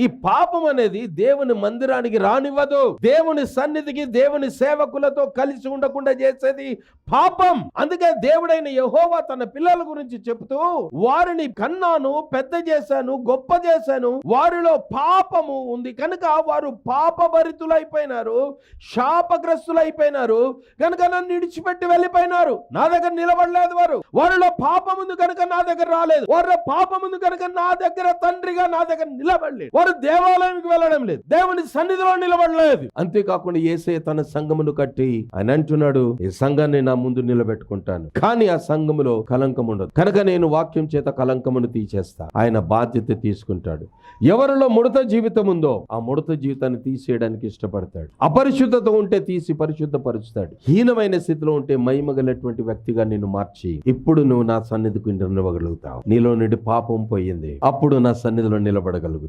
ఈ పాపం అనేది దేవుని మందిరానికి రానివ్వదు. దేవుని సన్నిధికి, దేవుని సేవకులతో కలిసి ఉండకుండా చేసేది పాపం. అందుకే దేవుడైన యెహోవా తన పిల్లల గురించి చెబుతూ, వారిని కన్నాను, పెద్ద చేశాను, గొప్ప చేశాను, వారిలో పాపము ఉంది కనుక వారు పాపభరితులైపోయినారు, శాపగ్రస్తులైపోయినారు కనుక నన్ను విడిచిపెట్టి వెళ్ళిపోయినారు. నా దగ్గర నిలబడలేదు. వారిలో పాపం ఉంది కనుక నా దగ్గర రాలేదు. వారిలో పాపం ఉంది కనుక నా దగ్గర తండ్రిగా నా దగ్గర నిలబడలేదు. వారు దేవాలయానికి వెళ్ళడం లేదు, దేవుని సన్నిధిలో నిలబడలేదు. అంతేకాకుండా యేసయ్య తన సంఘమును కట్టి ఆయన అంటున్నాడు, ఈ సంఘాన్ని నా ముందు నిలబెట్టుకుంటాను, కానీ ఆ సంఘములో కలంకం ఉండదు కనుక నేను వాక్యం చేత కలంకమును తీసేస్తా. ఆయన బాధ్యత తీసుకుంటాడు. ఎవరిలో ముడత జీవితం ఉందో ఆ ముడత జీవితాన్ని తీసేయడానికి ఇష్టపడతాడు. అపరిశుద్ధత ఉంటే తీసి పరిశుద్ధపరుస్తాడు. హీనమైన స్థితిలో ఉంటే మహిమగలటువంటి వ్యక్తిగా నిన్ను మార్చి ఇప్పుడు నువ్వు నా సన్నిధికి నిలవగలుగుతావు. నీలో నుండి పాపం పోయింది, అప్పుడు నా సన్నిధిలో నిలబడగలుగుతావు.